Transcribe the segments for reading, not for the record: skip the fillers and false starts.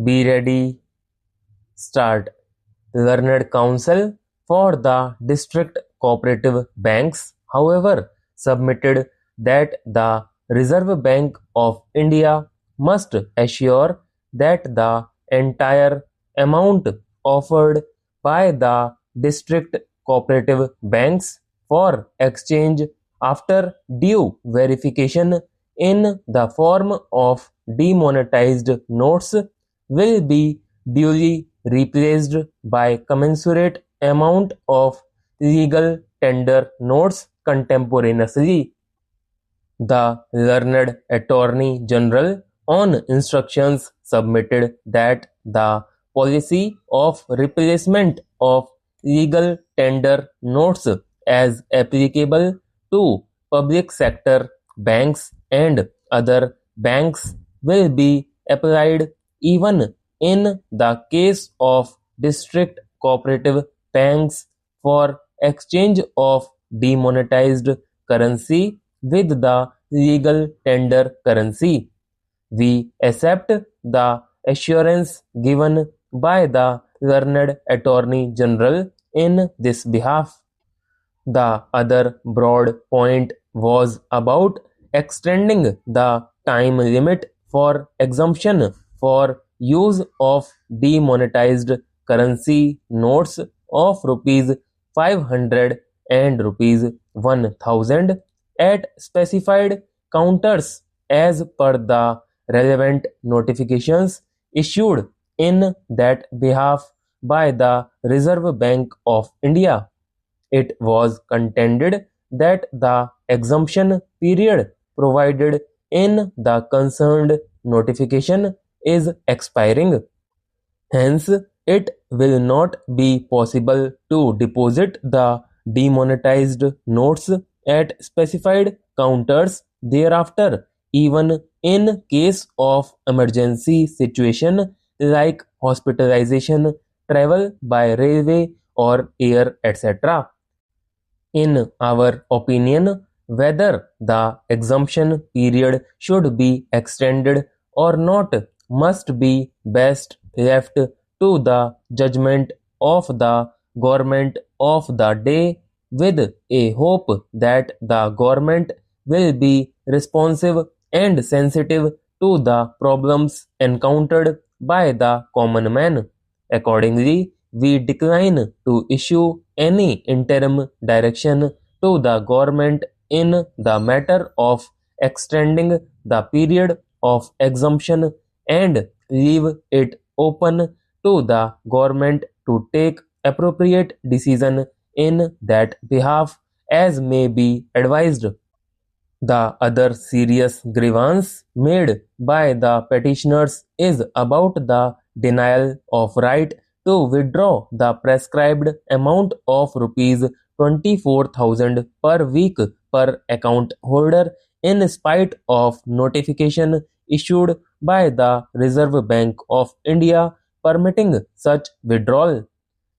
Be ready, start. Learned Council for the District Cooperative Banks, however, submitted that the Reserve Bank of India must assure that the entire amount offered by the district cooperative banks for exchange after due verification in the form of demonetized notes will be duly replaced by commensurate amount of legal tender notes contemporaneously. The learned Attorney General, on instructions, submitted that the policy of replacement of legal tender notes as applicable to public sector banks and other banks will be applied even in the case of district cooperative banks for exchange of demonetized currency with the legal tender currency. We accept the assurance given by the learned Attorney General in this behalf. The other broad point was about extending the time limit for exemption for use of demonetized currency notes of rupees 500 and rupees 1000 at specified counters as per the relevant notifications issued in that behalf by the Reserve Bank of India. It was contended that the exemption period provided in the concerned notification is expiring. Hence, it will not be possible to deposit the demonetized notes at specified counters thereafter, even in case of emergency situation like hospitalization, travel by railway or air, etc. In our opinion, whether the exemption period should be extended or not must be best left to the judgment of the government of the day, with a hope that the government will be responsive and sensitive to the problems encountered by the common man. Accordingly, we decline to issue any interim direction to the government in the matter of extending the period of exemption and leave it open to the government to take appropriate decision in that behalf as may be advised. The other serious grievance made by the petitioners is about the denial of right to withdraw the prescribed amount of rupees 24,000 per week per account holder in spite of notification issued by the Reserve Bank of India permitting such withdrawal.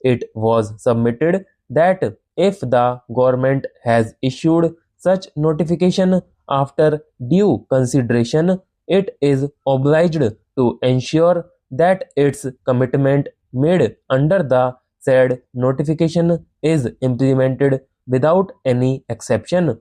It was submitted that if the government has issued such notification after due consideration, it is obliged to ensure that its commitment made under the said notification is implemented without any exception.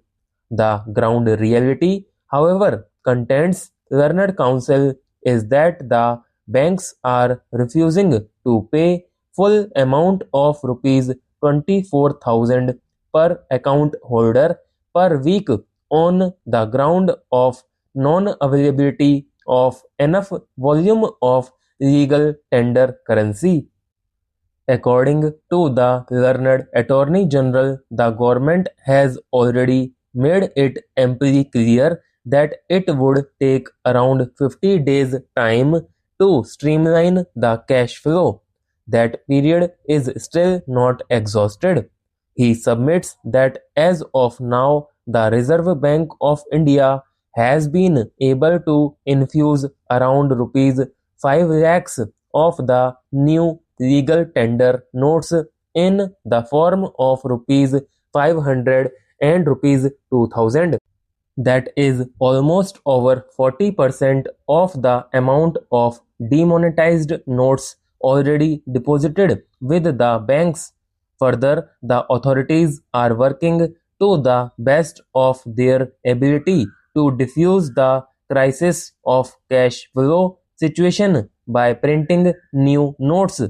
The ground reality, however, contends learned counsel is that the banks are refusing to pay full amount of rupees 24,000 per account holder per week on the ground of non-availability of enough volume of legal tender currency. According to the learned Attorney General, the government has already made it amply clear that it would take around 50 days time to streamline the cash flow. That period is still not exhausted. He submits that as of now, the Reserve Bank of India has been able to infuse around rupees 5 lakhs of the new legal tender notes in the form of rupees 500 and rupees 2000. That is almost over 40% of the amount of demonetized notes already deposited with the banks. Further, the authorities are working to the best of their ability to diffuse the crisis of cash flow situation by printing new notes.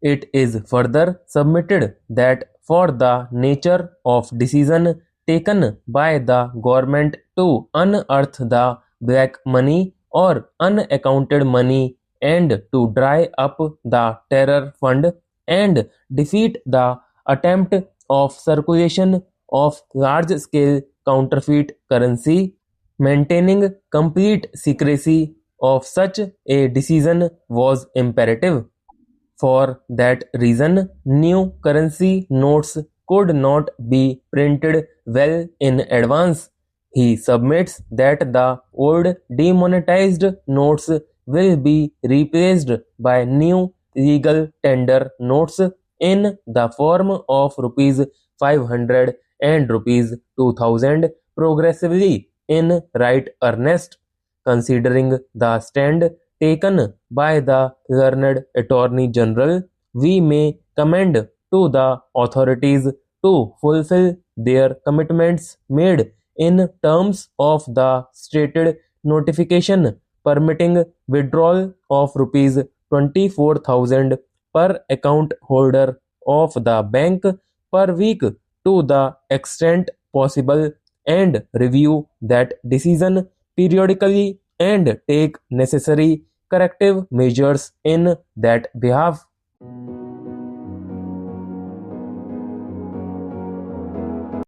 It is further submitted that for the nature of decision taken by the government to unearth the black money or unaccounted money and to dry up the terror fund and defeat the attempt of circulation of large scale counterfeit currency, maintaining complete secrecy of such a decision was imperative. For that reason, new currency notes could not be printed well in advance. He submits that the old demonetized notes will be replaced by new legal tender notes in the form of rupees 500 and rupees 2000 progressively in right earnest. Considering the stand taken by the learned Attorney General, we may commend to the authorities to fulfill their commitments made in terms of the stated notification permitting withdrawal of rupees 24,000 per account holder of the bank per week to the extent possible and review that decision periodically and take necessary corrective measures in that behalf.